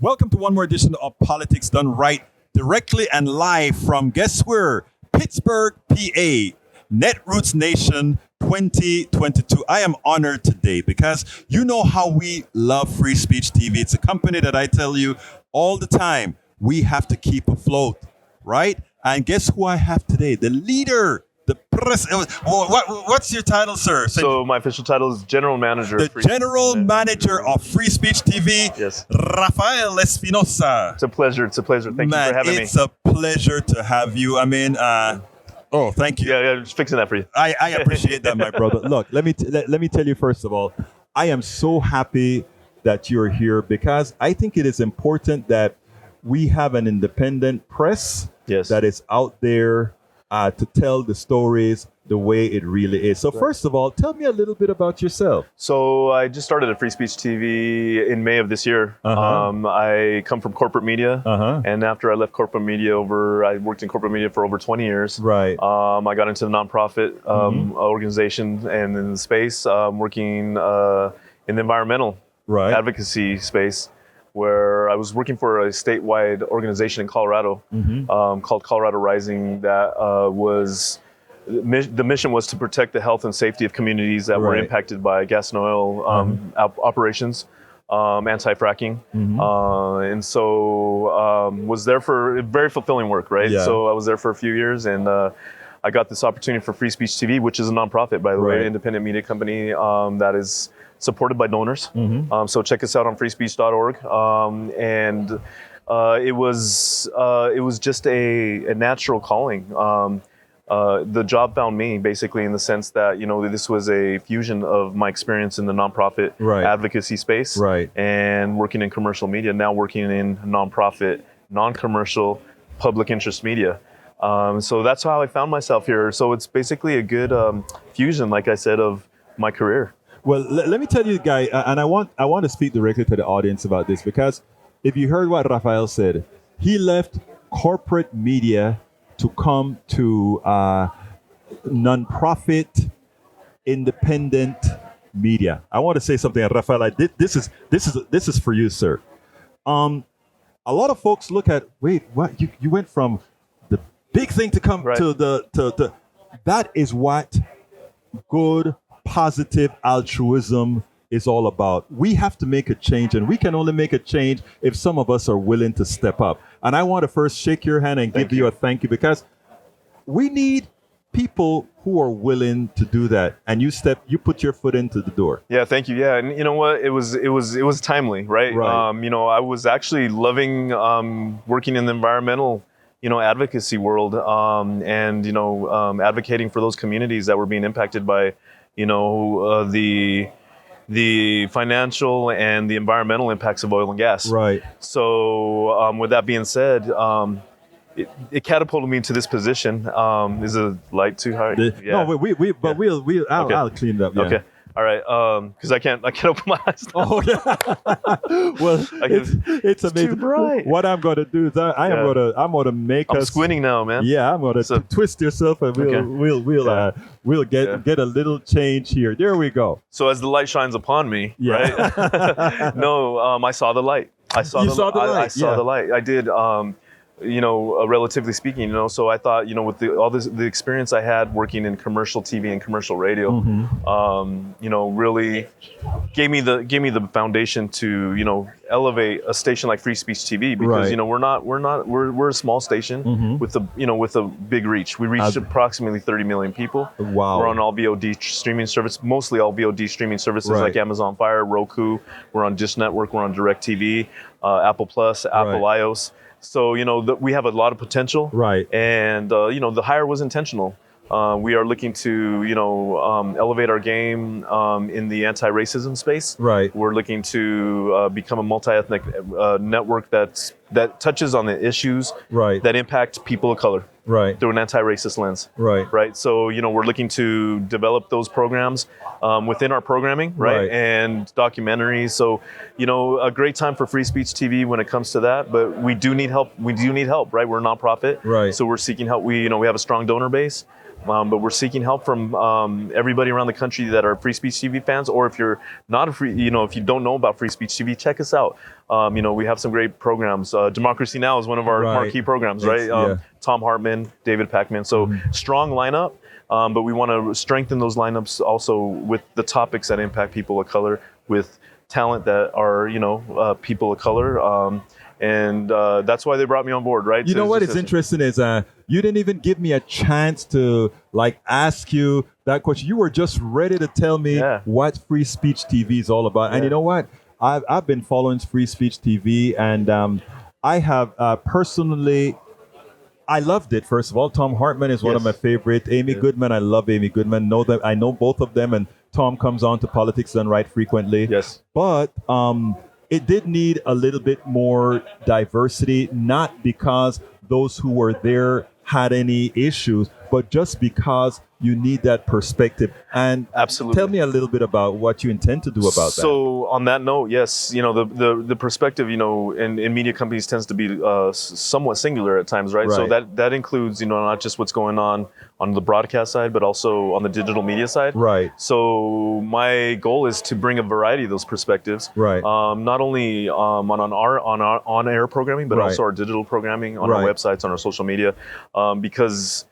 Welcome to one more edition of Politics Done Right, directly and live from, guess where? Pittsburgh, PA, Netroots Nation 2022. I am honored today because you know how we love Free Speech TV. It's a company that I tell you all the time, we have to keep afloat, right? And guess who I have today? The leader, the what's your title, sir? So my official title is General Manager. The General Manager of Free Speech TV, yes. Rafael Espinoza. It's a pleasure. Thank you for having me. It's a pleasure to have you. I mean, thank you. Yeah, just fixing that for you. I appreciate that, my brother. Look, let me tell you first of all, I am so happy that you're here because I think it is important that we have an independent press that is out there to tell the stories the way it really is. So first of all, tell me a little bit about yourself. So I just started at Free Speech TV in May of this year. I come from corporate media, and after I left corporate media I worked in corporate media for over 20 years. Right. I got into the nonprofit organization and in the space, working in the environmental advocacy space, where I was working for a statewide organization in Colorado called Colorado Rising that the mission was to protect the health and safety of communities that were impacted by gas and oil operations, anti-fracking. And so was there for very fulfilling work, right? Yeah. So I was there for a few years and I got this opportunity for Free Speech TV, which is a nonprofit, by the way, independent media company that is supported by donors. So check us out on freespeech.org. It was just a natural calling. The job found me basically in the sense that, this was a fusion of my experience in the nonprofit advocacy space and working in commercial media, now working in nonprofit, non-commercial, public interest media. So that's how I found myself here. So it's basically a good fusion, like I said, of my career. Well, let me tell you, Guy, and I want to speak directly to the audience about this, because if you heard what Rafael said, he left corporate media to come to nonprofit, independent media. I want to say something, Rafael. This is for you, sir. A lot of folks look at, wait, what? You went from the big thing to come to the that is what good, positive altruism is all about. We have to make a change, and we can only make a change if some of us are willing to step up. And I want to first shake your hand and give you a thank you, because we need people who are willing to do that. And you put your foot into the door. Yeah, thank you. Yeah, and you know what? It was timely, right? I was actually loving working in the environmental advocacy world, and advocating for those communities that were being impacted by the financial and the environmental impacts of oil and gas. Right. So with that being said, it catapulted me to this position. Is the light too high? No, I'll clean it up. Yeah. Okay. All right, because I can't open my eyes now. Oh, yeah. Well, it's amazing. Too bright. What I'm going to do is I'm going to make I'm squinting now, man. Yeah, I'm going to twist yourself, and we'll get a little change here. There we go. So as the light shines upon me, right? No, I saw the light. I saw the light. I did. Relatively speaking, so I thought, with the experience I had working in commercial TV and commercial radio, really gave me the foundation to, elevate a station like Free Speech TV, because we're a small station with a big reach. We reached approximately 30 million people. Wow. We're on all VOD streaming service, mostly all VOD streaming services like Amazon Fire, Roku. We're on Dish Network. We're on DirecTV, Apple Plus, Apple iOS. So, we have a lot of potential. Right. And, the hire was intentional. We are looking to, elevate our game in the anti-racism space. Right. We're looking to become a multi-ethnic network that touches on the issues that impact people of color. Right. Through an anti-racist lens. Right. Right. So, we're looking to develop those programs within our programming, right? And documentaries. So, a great time for Free Speech TV when it comes to that. But we do need help. Right? We're a nonprofit. Right. So we're seeking help. We have a strong donor base. but we're seeking help from everybody around the country that are Free Speech TV fans, or if you're not a free, if you don't know about Free Speech TV, check us out. We have some great programs. Democracy Now! Is one of our marquee programs, right? Tom Hartman, David Pakman. So strong lineup, but we want to strengthen those lineups also with the topics that impact people of color, with talent that are, people of color. And that's why they brought me on board, right? You know what is interesting is you didn't even give me a chance to ask you that question. You were just ready to tell me what Free Speech TV is all about. And you know what? I've been following Free Speech TV, and I have personally, I loved it. First of all, Tom Hartman is one of my favorite. Amy Goodman, I love Amy Goodman. I know both of them, and Tom comes on to Politics Done Right frequently. Yes. But it did need a little bit more diversity, not because those who were there had any issues, but just because you need that perspective. And absolutely, tell me a little bit about what you intend to do about that. So on that note, yes, the perspective, in media companies tends to be somewhat singular at times, right? So that includes, not just what's going on the broadcast side, but also on the digital media side. Right. So my goal is to bring a variety of those perspectives. Right. Not only on our on-air programming, but also our digital programming on our websites, on our social media, because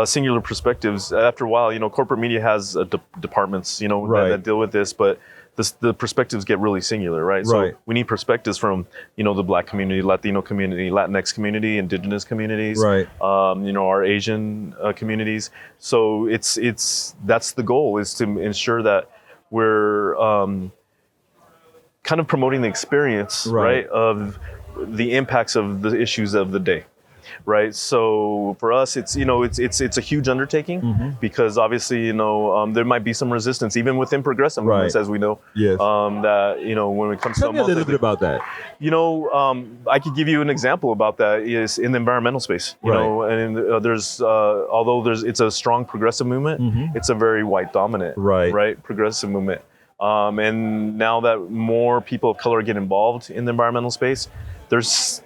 singular perspectives. After a while, corporate media has departments, that deal with this, but the perspectives get really singular, right? So we need perspectives from, the Black community, Latino community, Latinx community, Indigenous communities, our Asian communities. So that's the goal, is to ensure that we're kind of promoting the experience, right, of the impacts of the issues of the day. Right. So for us, it's a huge undertaking, because obviously, there might be some resistance even within progressive movements, as we know. Yes. That, when it comes Tell me a little bit about that. I could give you an example about that is in the environmental space, and there's, although it's a strong progressive movement, it's a very white dominant, progressive movement. And now that more people of color get involved in the environmental space, there's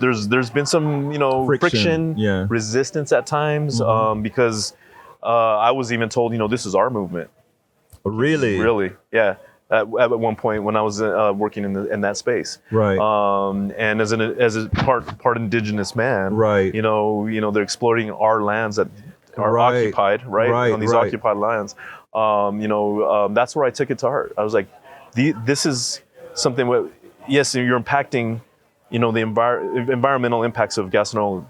been some friction, resistance at times, because I was even told this is our movement. Really, yeah. At one point when I was working in that space, and as a part indigenous man, they're exploiting our lands that are occupied, on these occupied lands. That's where I took it to heart. I was like, this is something where, yes, you're impacting, the environmental impacts of gas and oil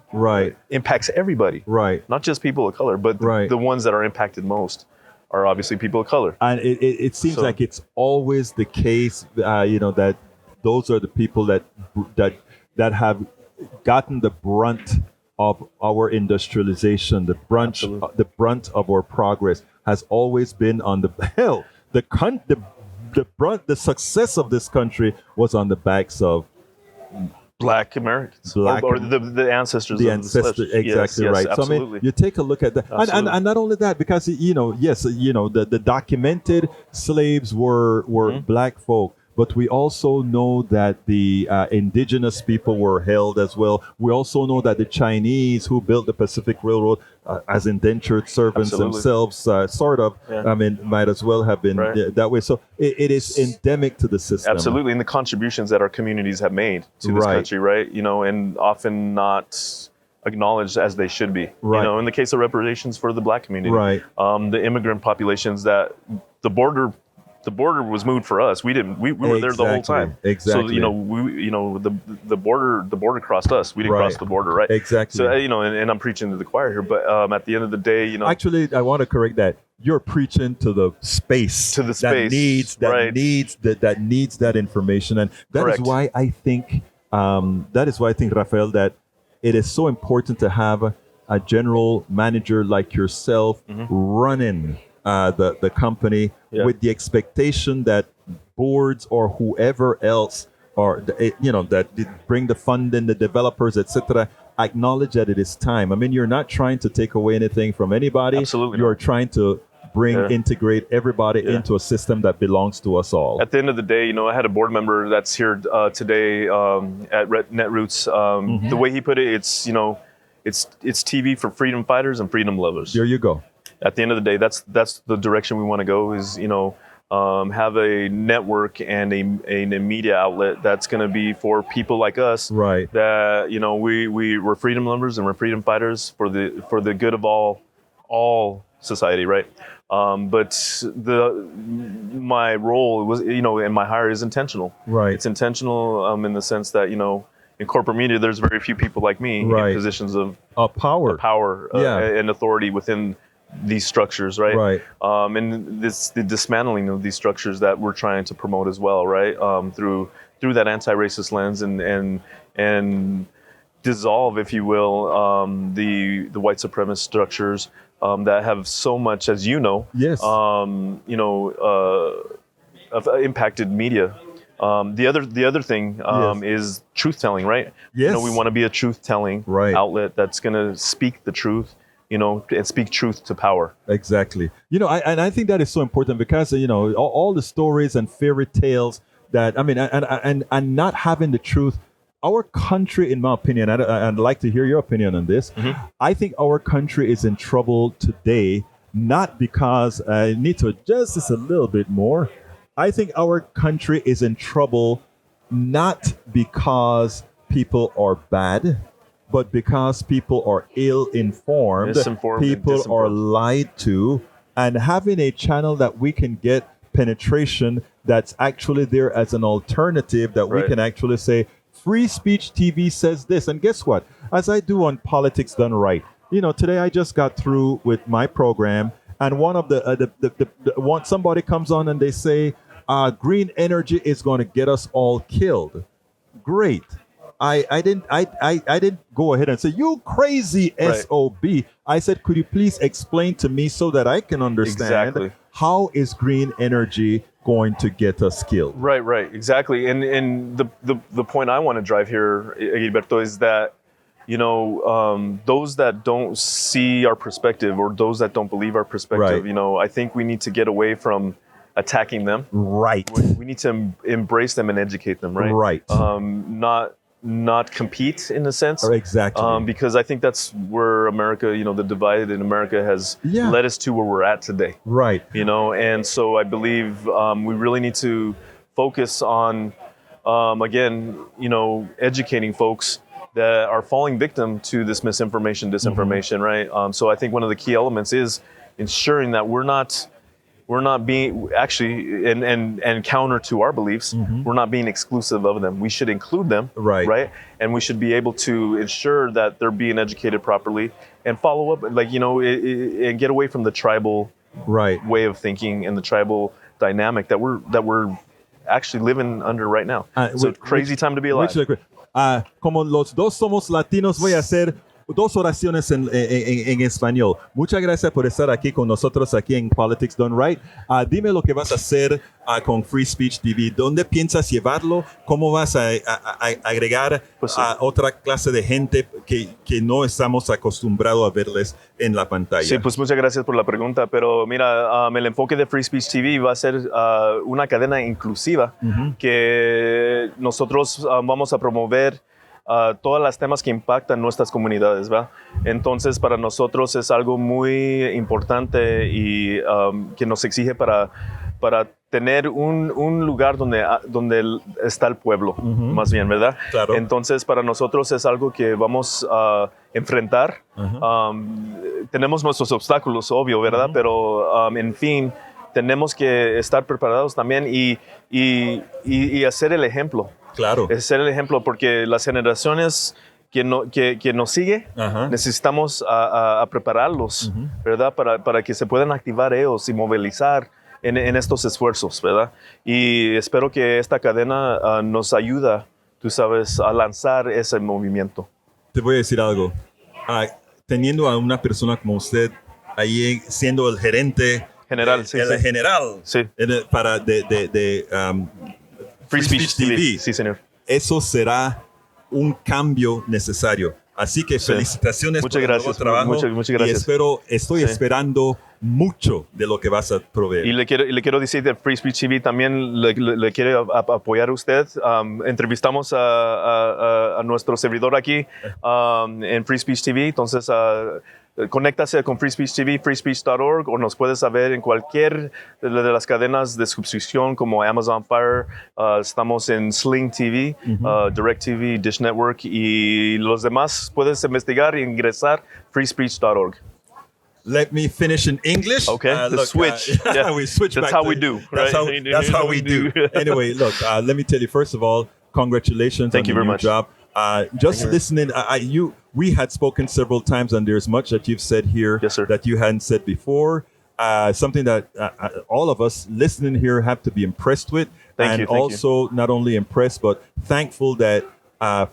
impacts everybody, not just people of color, but the ones that are impacted most are obviously people of color. And it seems like it's always the case, that those are the people that have gotten the brunt of our industrialization, the brunt of our progress has always been on the success of this country was on the backs of Black Americans, or the ancestors. The ancestors, exactly right. Absolutely. So I mean, you take a look at that, and not only that, because the documented slaves were Black folk. But we also know that the indigenous people were held as well. We also know that the Chinese who built the Pacific Railroad as indentured servants themselves, might as well have been that way. So it is endemic to the system. Absolutely, and the contributions that our communities have made to this country, right? And often not acknowledged as they should be. In the case of reparations for the Black community, the immigrant populations that the border was moved for us. We were there the whole time. Exactly. So the border crossed us. We didn't cross the border, right? Exactly. So and I'm preaching to the choir here, but at the end of the day, Actually, I want to correct that. You're preaching to the space. That needs that information, and that is why I think Rafael, that it is so important to have a general manager like yourself running the company with the expectation that boards or whoever else that bring the funding, the developers, etc., acknowledge that it is time. I mean, you're not trying to take away anything from anybody. Absolutely. You're trying to integrate everybody into a system that belongs to us all. At the end of the day, I had a board member that's here today at Netroots. The way he put it, it's TV for freedom fighters and freedom lovers. There you go. at the end of the day, that's the direction we want to go. Is have a network and a media outlet that's going to be for people like us. Right. That we're freedom lovers and we're freedom fighters for the good of all society, right? But my role was, and my hire is intentional. Right. It's intentional in the sense that, in corporate media, there's very few people like me Right. in positions of power, and authority within these structures, right? Right. And the dismantling of these structures that we're trying to promote as well, right? Through that anti-racist lens and dissolve, if you will, the white supremacist structures that have so much, as you know, Yes. Impacted media. The other thing Yes. is truth telling, right? Yes. We want to be a truth telling Right. outlet that's going to speak the truth, and speak truth to power. Exactly. I think that is so important because all the stories and fairy tales that and not having the truth. Our country, in my opinion, I'd like to hear your opinion on this. Mm-hmm. I think our country is in trouble today, not because I need to adjust this a little bit more. I think our country is in trouble not because people are bad, but because people are ill-informed, Misinformed and people are disinformed. lied to, and having a channel that we can get penetration that's actually there as an alternative that we Right. can actually say, Free Speech TV says this. And guess what? As I do on Politics Done Right, today I just got through with my program, and one of somebody comes on and they say, green energy is going to get us all killed. Great. I didn't go ahead and say, you crazy Right. SOB. I said, could you please explain to me so that I can understand Exactly. how is green energy going to get us killed? Right, exactly. And the point I want to drive here, Egilberto, is that those that don't see our perspective or those that don't believe our perspective, Right. I think we need to get away from attacking them. Right. We need to embrace them and educate them, right? Right. Not compete in a sense. Exactly. Because I think that's where America, the divide in America has Yeah. led us to where we're at today. Right. And so I believe we really need to focus on, again, educating folks that are falling victim to this misinformation, disinformation, right? So I think one of the key elements is ensuring that we're not being actually, and counter to our beliefs, we're not being exclusive of them. We should include them, Right. And we should be able to ensure that they're being educated properly and follow up, and get away from the tribal Right. way of thinking and the tribal dynamic that we're actually living under right now. It's a crazy time to be alive. Como los dos somos latinos, voy a hacer dos oraciones en español. Muchas gracias por estar aquí con nosotros aquí en Politics Done Right. Dime lo que vas a hacer con Free Speech TV. ¿Dónde piensas llevarlo? ¿Cómo vas a agregar Pues sí. a otra clase de gente que no estamos acostumbrados a verles en la pantalla? Sí, pues muchas gracias por la pregunta, pero mira, el enfoque de Free Speech TV va a ser una cadena inclusiva que nosotros vamos a promover todas las temas que impactan nuestras comunidades, ¿va? Entonces, para nosotros es algo muy importante y que nos exige para tener un lugar donde está el pueblo, más bien, ¿verdad? Claro. Entonces, para nosotros es algo que vamos a enfrentar. Tenemos nuestros obstáculos, obvio, ¿verdad? Pero, en fin, tenemos que estar preparados también y hacer el ejemplo. Claro. Es ser el ejemplo, porque las generaciones que nos sigue, Ajá. necesitamos a prepararlos, ¿verdad? Para que se puedan activar ellos y movilizar en estos esfuerzos, ¿verdad? Y espero que esta cadena nos ayuda, tú sabes, a lanzar ese movimiento. Te voy a decir algo. Teniendo a una persona como usted ahí siendo el gerente General, sí, el sí. general Sí. para Free Speech TV. TV. Sí, señor. Eso será un cambio necesario. Así que Sí. felicitaciones Muchas por el gracias. nuevo trabajo. Muchas gracias. Y estoy Sí. esperando mucho de lo que vas a proveer. Y le quiero decir de Free Speech TV también le quiero apoyar a usted. Entrevistamos a nuestro servidor aquí en Free Speech TV. Entonces, conéctase con Free Speech TV, freespeech.org, o nos puedes ver en cualquier de las cadenas de suscripción como Amazon Fire. Estamos en Sling TV, Direct TV, Dish Network y los demás. Puedes investigar e ingresar freespeech.org. Let me finish in English. Okay, the switch. Yeah. We switch That's back. how we do, right? That's how we do. Anyway, look, let me tell you, first of all, congratulations Thank on you the very new much. job. Just listening, we had spoken several times, and there's much that you've said here Yes, sir. that you hadn't said before. Something that all of us listening here have to be impressed with, Thank you. also not only impressed but thankful that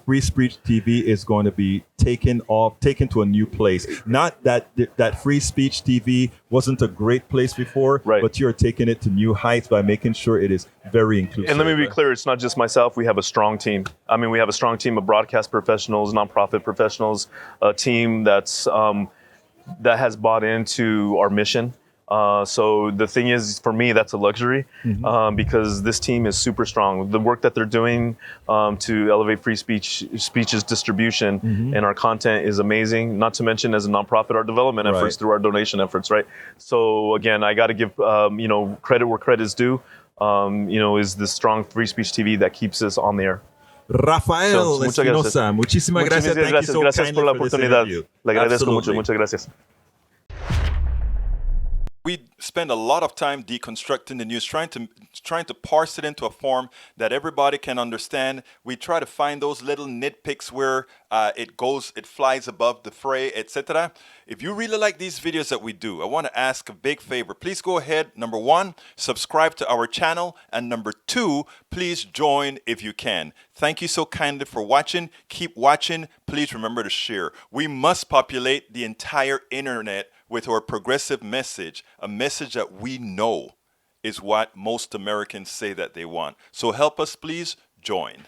Free Speech TV is going to be taken to a new place. Not that Free Speech TV wasn't a great place before, Right. but you're taking it to new heights by making sure it is very inclusive. And let me be clear, it's not just myself. We have a strong team. I mean, we have a strong team of broadcast professionals, nonprofit professionals, a team that has bought into our mission. So the thing is, for me, that's a luxury because this team is super strong. The work that they're doing to elevate free speech's distribution and our content is amazing. Not to mention, as a nonprofit, our development efforts through our donation efforts, right? So again, I got to give credit where credit is due. Is the strong Free Speech TV that keeps us on the air. Rafael Muchas gracias. Espinoza, muchísimas gracias. Thank you so Gracias kindly por la for this oportunidad. interview. Le agradezco mucho. Absolutely. Muchas gracias. We spend a lot of time deconstructing the news, trying to parse it into a form that everybody can understand. We try to find those little nitpicks where it flies above the fray, etc. If you really like these videos that we do, I want to ask a big favor. Please go ahead. Number 1, subscribe to our channel. And number 2, please join if you can. Thank you so kindly for watching. Keep watching. Please remember to share. We must populate the entire internet with our progressive message, a message that we know is what most Americans say that they want. So help us, please join.